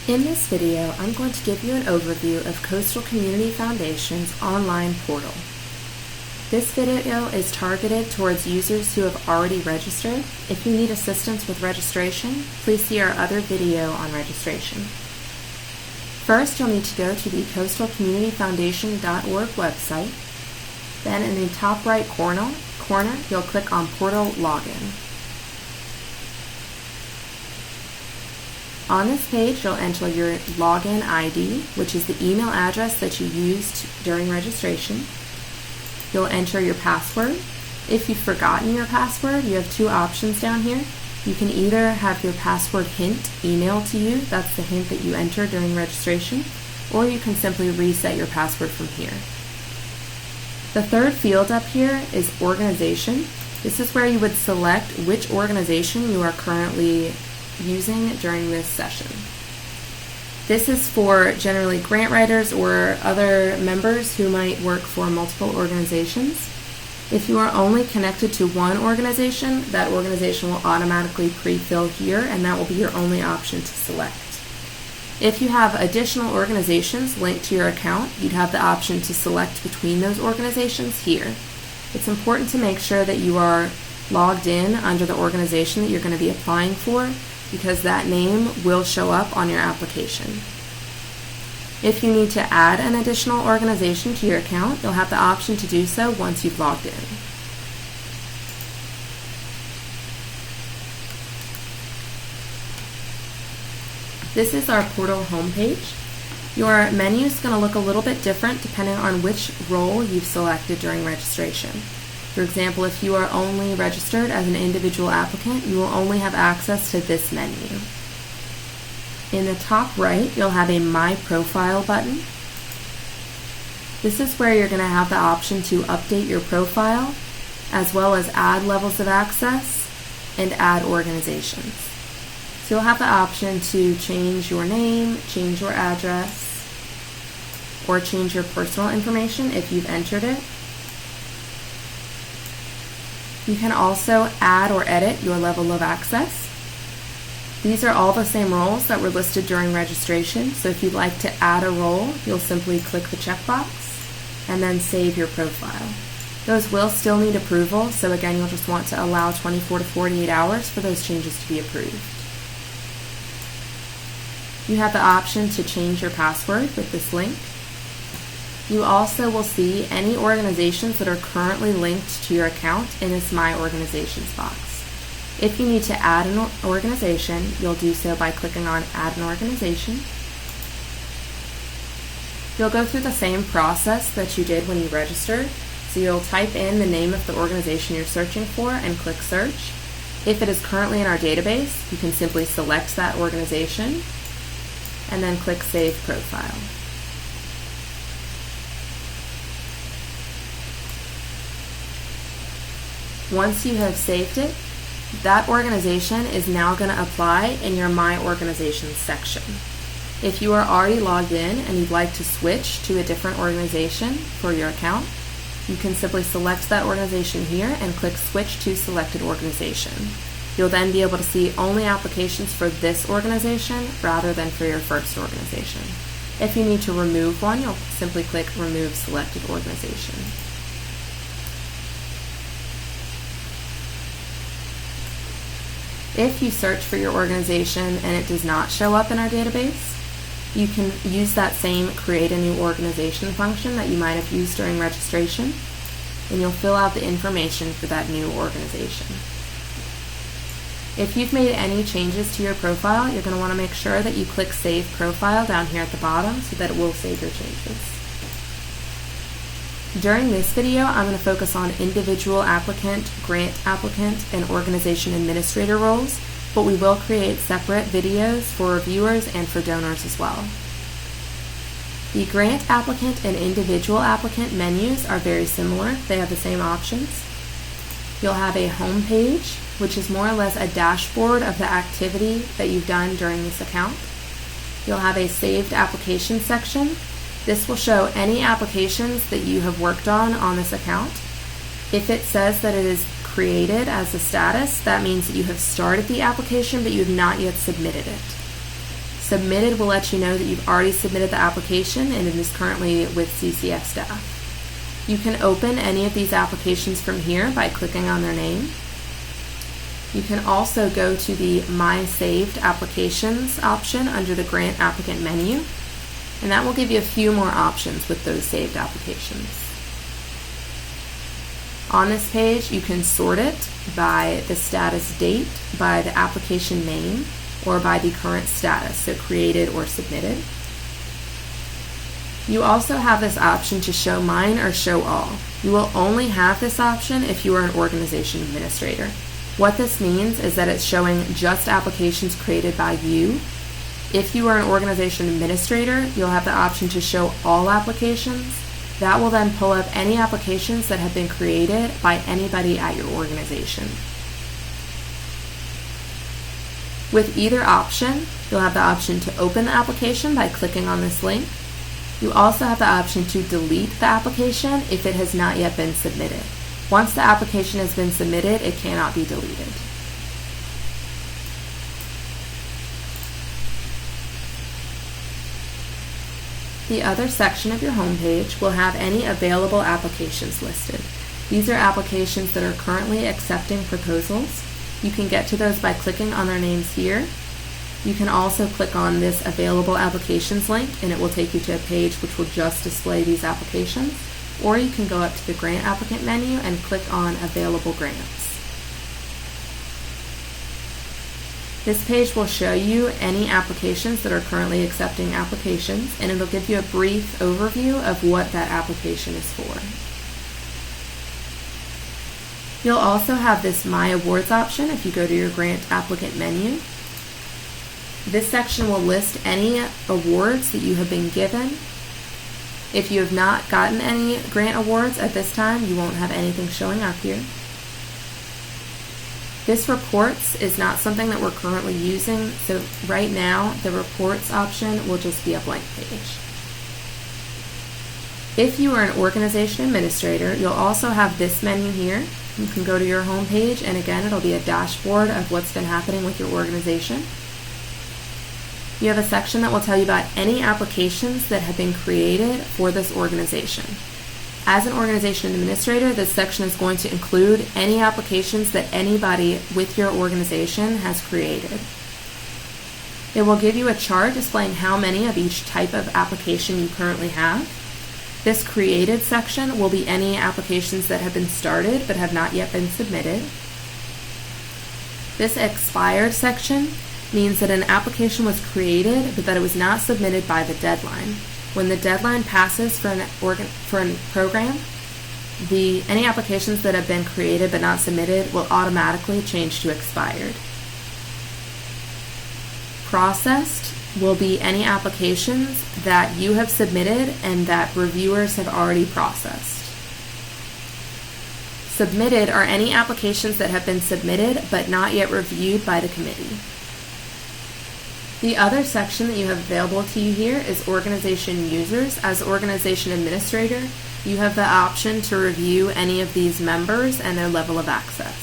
In this video, I'm going to give you an overview of Coastal Community Foundation's online portal. This video is targeted towards users who have already registered. If you need assistance with registration, please see our other video on registration. First, you'll need to go to the coastalcommunityfoundation.org website. Then in the top right corner, you'll click on Portal Login. On this page, you'll enter your login ID, which is the email address that you used during registration. You'll enter your password. If you've forgotten your password, you have two options down here. You can either have your password hint emailed to you, that's the hint that you entered during registration, or you can simply reset your password from here. The third field up here is organization. This is where you would select which organization you are currently using during this session. This is for generally grant writers or other members who might work for multiple organizations. If you are only connected to one organization, that organization will automatically pre-fill here, and that will be your only option to select. If you have additional organizations linked to your account, you'd have the option to select between those organizations here. It's important to make sure that you are logged in under the organization that you're going to be applying for, because that name will show up on your application. If you need to add an additional organization to your account, you'll have the option to do so once you've logged in. This is our portal homepage. Your menu is going to look a little bit different depending on which role you've selected during registration. For example, if you are only registered as an individual applicant, you will only have access to this menu. In the top right, you'll have a My Profile button. This is where you're going to have the option to update your profile, as well as add levels of access and add organizations. So you'll have the option to change your name, change your address, or change your personal information if you've entered it. You can also add or edit your level of access. These are all the same roles that were listed during registration, so if you'd like to add a role, you'll simply click the checkbox and then save your profile. Those will still need approval, so again, you'll just want to allow 24 to 48 hours for those changes to be approved. You have the option to change your password with this link. You also will see any organizations that are currently linked to your account in this My Organizations box. If you need to add an organization, you'll do so by clicking on Add an Organization. You'll go through the same process that you did when you registered. So you'll type in the name of the organization you're searching for and click Search. If it is currently in our database, you can simply select that organization and then click Save Profile. Once you have saved it, that organization is now going to apply in your My Organizations section. If you are already logged in and you'd like to switch to a different organization for your account, you can simply select that organization here and click Switch to Selected Organization. You'll then be able to see only applications for this organization rather than for your first organization. If you need to remove one, you'll simply click Remove Selected Organization. If you search for your organization and it does not show up in our database, you can use that same Create a New Organization function that you might have used during registration, and you'll fill out the information for that new organization. If you've made any changes to your profile, you're going to want to make sure that you click Save Profile down here at the bottom so that it will save your changes. During this video, I'm going to focus on individual applicant, grant applicant, and organization administrator roles, but we will create separate videos for reviewers and for donors as well. The grant applicant and individual applicant menus are very similar. They have the same options. You'll have a home page, which is more or less a dashboard of the activity that you've done during this account. You'll have a saved application section. This will show any applications that you have worked on this account. If it says that it is created as a status, that means that you have started the application but you have not yet submitted it. Submitted will let you know that you've already submitted the application and it is currently with CCF staff. You can open any of these applications from here by clicking on their name. You can also go to the My Saved Applications option under the Grant Applicant menu, and that will give you a few more options with those saved applications. On this page, you can sort it by the status date, by the application name, or by the current status, so created or submitted. You also have this option to show mine or show all. You will only have this option if you are an organization administrator. What this means is that it's showing just applications created by you. If you are an organization administrator, you'll have the option to show all applications. That will then pull up any applications that have been created by anybody at your organization. With either option, you'll have the option to open the application by clicking on this link. You also have the option to delete the application if it has not yet been submitted. Once the application has been submitted, it cannot be deleted. The other section of your homepage will have any available applications listed. These are applications that are currently accepting proposals. You can get to those by clicking on their names here. You can also click on this Available Applications link and it will take you to a page which will just display these applications. Or you can go up to the Grant Applicant menu and click on Available Grants. This page will show you any applications that are currently accepting applications, and it'll give you a brief overview of what that application is for. You'll also have this My Awards option if you go to your Grant Applicant menu. This section will list any awards that you have been given. If you have not gotten any grant awards at this time, you won't have anything showing up here. This reports is not something that we're currently using, so right now the reports option will just be a blank page. If you are an organization administrator, you'll also have this menu here. You can go to your home page, and again, it'll be a dashboard of what's been happening with your organization. You have a section that will tell you about any applications that have been created for this organization. As an organization administrator, this section is going to include any applications that anybody with your organization has created. It will give you a chart displaying how many of each type of application you currently have. This created section will be any applications that have been started but have not yet been submitted. This expired section means that an application was created but that it was not submitted by the deadline. When the deadline passes for a program, any applications that have been created but not submitted will automatically change to expired. Processed will be any applications that you have submitted and that reviewers have already processed. Submitted are any applications that have been submitted but not yet reviewed by the committee. The other section that you have available to you here is organization users. As organization administrator, you have the option to review any of these members and their level of access.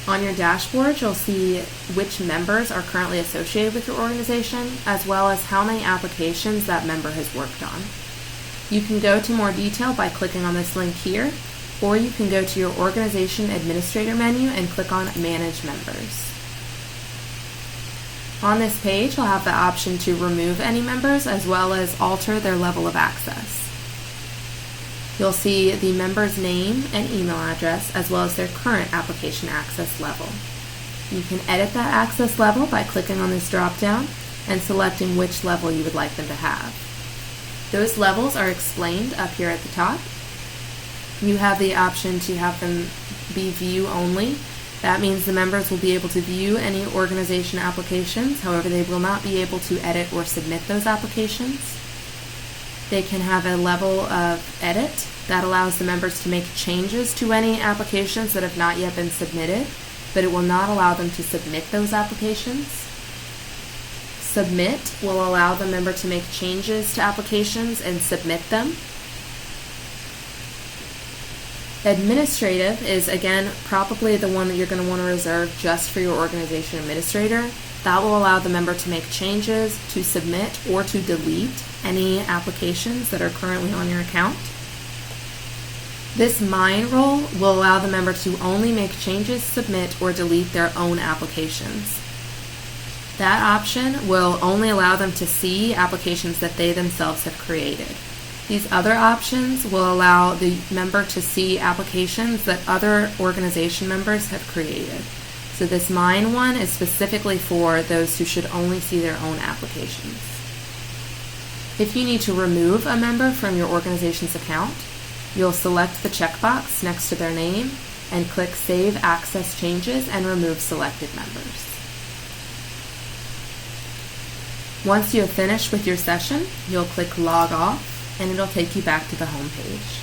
On your dashboard, you'll see which members are currently associated with your organization, as well as how many applications that member has worked on. You can go to more detail by clicking on this link here, or you can go to your organization administrator menu and click on Manage Members. On this page, you'll have the option to remove any members as well as alter their level of access. You'll see the member's name and email address as well as their current application access level. You can edit that access level by clicking on this drop-down and selecting which level you would like them to have. Those levels are explained up here at the top. You have the option to have them be view only. That means the members will be able to view any organization applications, however they will not be able to edit or submit those applications. They can have a level of edit that allows the members to make changes to any applications that have not yet been submitted, but it will not allow them to submit those applications. Submit will allow the member to make changes to applications and submit them. Administrative is, again, probably the one that you're going to want to reserve just for your organization administrator. That will allow the member to make changes, to submit, or to delete any applications that are currently on your account. This Mine role will allow the member to only make changes, submit, or delete their own applications. That option will only allow them to see applications that they themselves have created. These other options will allow the member to see applications that other organization members have created. So this Mine one is specifically for those who should only see their own applications. If you need to remove a member from your organization's account, you'll select the checkbox next to their name and click Save Access Changes and remove selected members. Once you have finished with your session, you'll click Log Off and it'll take you back to the home page.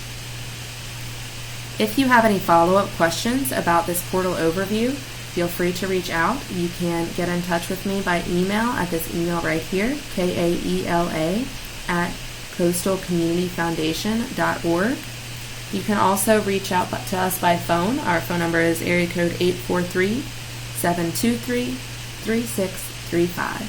If you have any follow-up questions about this portal overview, feel free to reach out. You can get in touch with me by email at this email right here, kaela@coastalcommunityfoundation.org. You can also reach out to us by phone. Our phone number is area code 843-723-3635.